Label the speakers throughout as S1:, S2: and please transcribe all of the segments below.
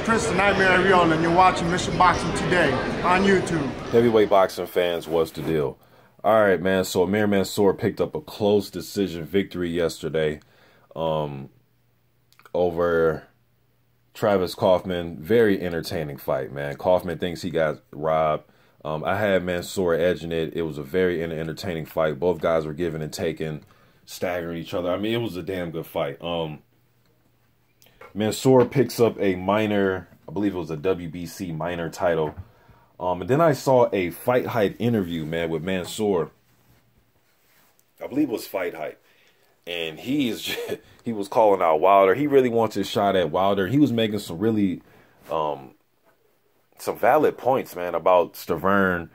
S1: Chris the Nightmare Ariola, and you're watching Mission Boxing Today on YouTube.
S2: Heavyweight boxing fans, what's the deal? All right, man. So Amir Mansour picked up a close decision victory yesterday over Travis KUAFFMAN. Very entertaining fight, man. KUAFFMAN thinks he got robbed. I had Mansour edging it. It was a very entertaining fight. Both guys were giving and taking, staggering each other. I mean, it was a damn good fight. Mansour picks up a minor, I believe it was a WBC minor title. And then I saw a Fight Hype interview, man, with Mansour. I believe it was Fight Hype. And he was calling out Wilder. He really wants his shot at Wilder. He was making some really, some valid points, man, about Stavern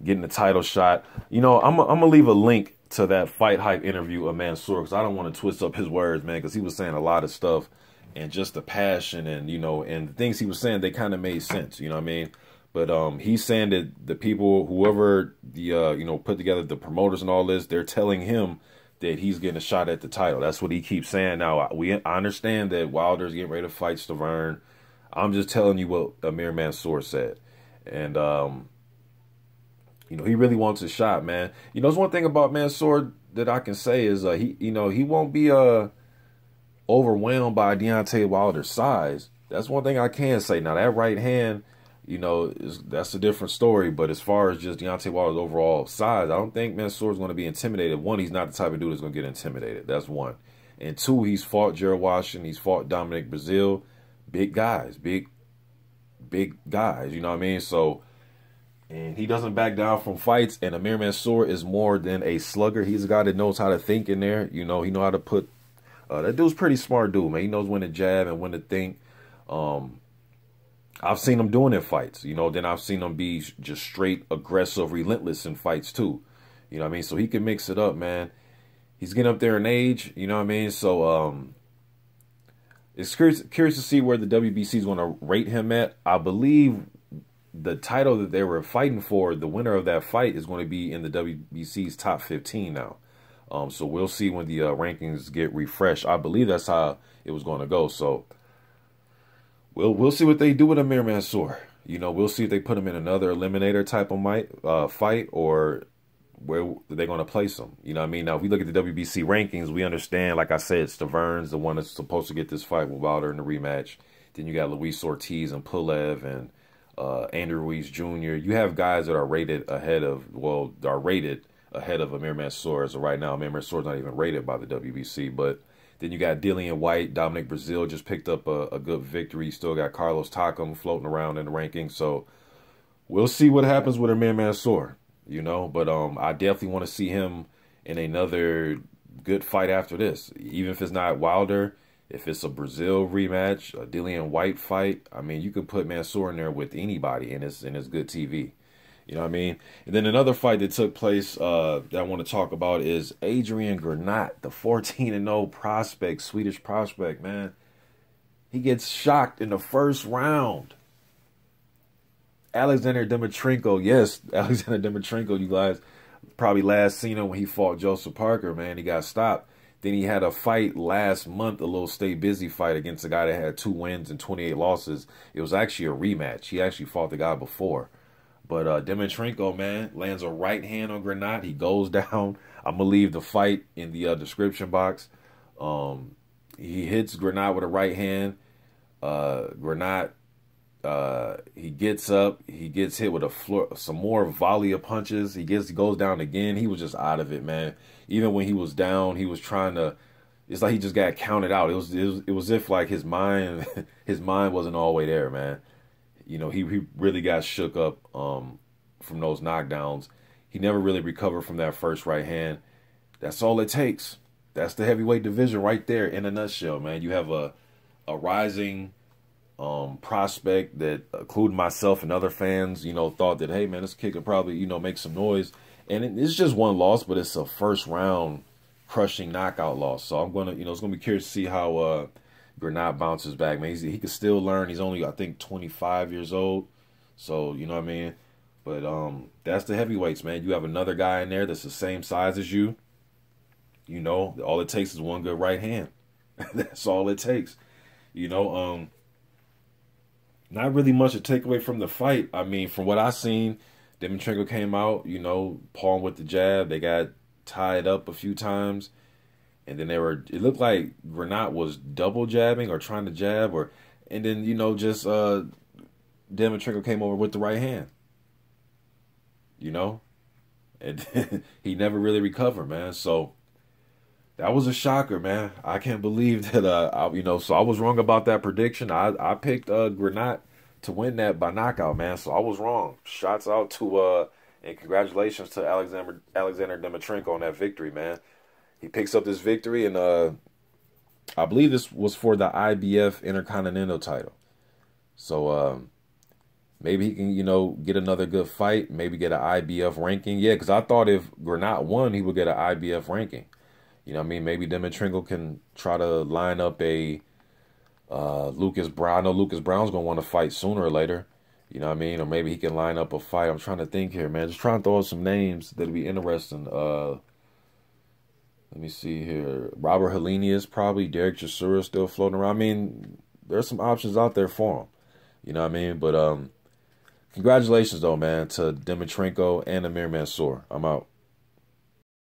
S2: getting the title shot. You know, I'm going to leave a link to that Fight Hype interview of Mansour because I don't want to twist up his words, man, because he was saying a lot of stuff. And just the passion and, you know, and the things he was saying, they kind of made sense, you know what I mean? But he's saying that the people, whoever the, you know, put together the promoters and all this, they're telling him that he's getting a shot at the title. That's what he keeps saying. Now, I understand that Wilder's getting ready to fight Stavern. I'm just telling you what Amir Mansour said. And, you know, he really wants a shot, man. You know, there's one thing about Mansour that I can say is, you know, he won't be, overwhelmed by Deontay Wilder's size. That's one thing I can say. Now, that right hand, you know, that's a different story. But as far as just Deontay Wilder's overall size, I don't think Mansour's going to be intimidated. One, he's not the type of dude that's going to get intimidated. That's one. And two, he's fought Jared Washington. He's fought Dominic Brazil. Big guys. Big guys. You know what I mean? So, and he doesn't back down from fights. And Amir Mansour is more than a slugger. He's a guy that knows how to think in there. You know, he knows how to put... that dude's pretty smart dude, man. He knows when to jab and when to think. I've seen him doing it in fights, you know. Then I've seen him be just straight aggressive, relentless in fights too. You know what I mean? So he can mix it up, man. He's getting up there in age, you know what I mean? So it's curious to see where the WBC is going to rate him at. I believe the title that they were fighting for, the winner of that fight is going to be in the WBC's top 15 now. So we'll see when the rankings get refreshed. I believe that's how it was going to go. So we'll see what they do with Amir Mansour. You know, we'll see if they put him in another eliminator type of fight or where they're going to place him. You know what I mean? Now, if we look at the WBC rankings, we understand, like I said, Stavern's the one that's supposed to get this fight with Wilder in the rematch. Then you got Luis Ortiz and Pulev and Andrew Ruiz Jr. You have guys that are rated ahead of, well, are rated ahead of Amir Mansour as of right now. Amir Mansour's not even rated by the WBC. But then you got Dillian White. Dominic Brazil just picked up a good victory. Still got Carlos Takam floating around in the rankings. So we'll see what happens with Amir Mansour, you know. But I definitely want to see him in another good fight after this. Even if it's not Wilder, if it's a Brazil rematch, a Dillian White fight, I mean, you can put Mansour in there with anybody, and it's good TV. You know what I mean? And then another fight that took place that I want to talk about is ADRIAN Granat, the 14-0 prospect, Swedish prospect, man. He gets shocked in the first round. Alexander Dimitrenko, yes, Alexander Dimitrenko, you guys probably last seen him when he fought Joseph Parker, man. He got stopped. Then he had a fight last month, a little stay busy fight against a guy that had 2 wins and 28 losses. It was actually a rematch. He actually fought the guy before. But Dimitrenko, man, lands a right hand on Granat. He goes down. I'm going to leave the fight in the description box. He hits Granat with a right hand. Granat, he gets up. He gets hit with some more volley of punches. He goes down again. He was just out of it, man. Even when he was down, he was trying to, it's like he just got counted out. It was if like his mind wasn't all the way there, man. You know, he really got shook up from those knockdowns. He never really recovered from that first right hand. That's all it takes. That's the heavyweight division right there in a nutshell, man. You have a rising prospect that, including myself and other fans, you know, thought that, hey, man, this kid could probably, you know, make some noise. And it's just one loss, but it's a first round crushing knockout loss. So I'm going to, you know, it's going to be curious to see how Granat bounces back, man. He can still learn. He's only, I think, 25 years old. So, you know what I mean? But that's the heavyweights, man. You have another guy in there that's the same size as you. You know, all it takes is one good right hand. That's all it takes. You know, not really much to take away from the fight. I mean, from what I seen, Dimitrenko came out, you know, pawing with the jab. They got tied up a few times. And then it looked like Granat was double jabbing or trying to jab, and then, you know, just Dimitrenko came over with the right hand, you know, and he never really recovered, man. So that was a shocker, man. I can't believe that, you know, so I was wrong about that prediction. I picked Granat to win that by knockout, man. So I was wrong. Shots out to, and congratulations to Alexander Dimitrenko on that victory, man. He picks up this victory, and I believe this was for the IBF Intercontinental title. So maybe he can, you know, get another good fight, maybe get an IBF ranking. Yeah, because I thought if Granat won, he would get an IBF ranking. You know what I mean? Maybe Dimitrenko can try to line up a Lucas Brown. I know Lucas Brown's going to want to fight sooner or later. You know what I mean? Or maybe he can line up a fight. I'm trying to think here, man. Just trying to throw out some names that'd be interesting. Let me see here. Robert Helenius, probably. Derek Chisora still floating around. I mean, there's some options out there for him. You know what I mean? But congratulations, though, man, to Dimitrenko and Amir Mansour. I'm out.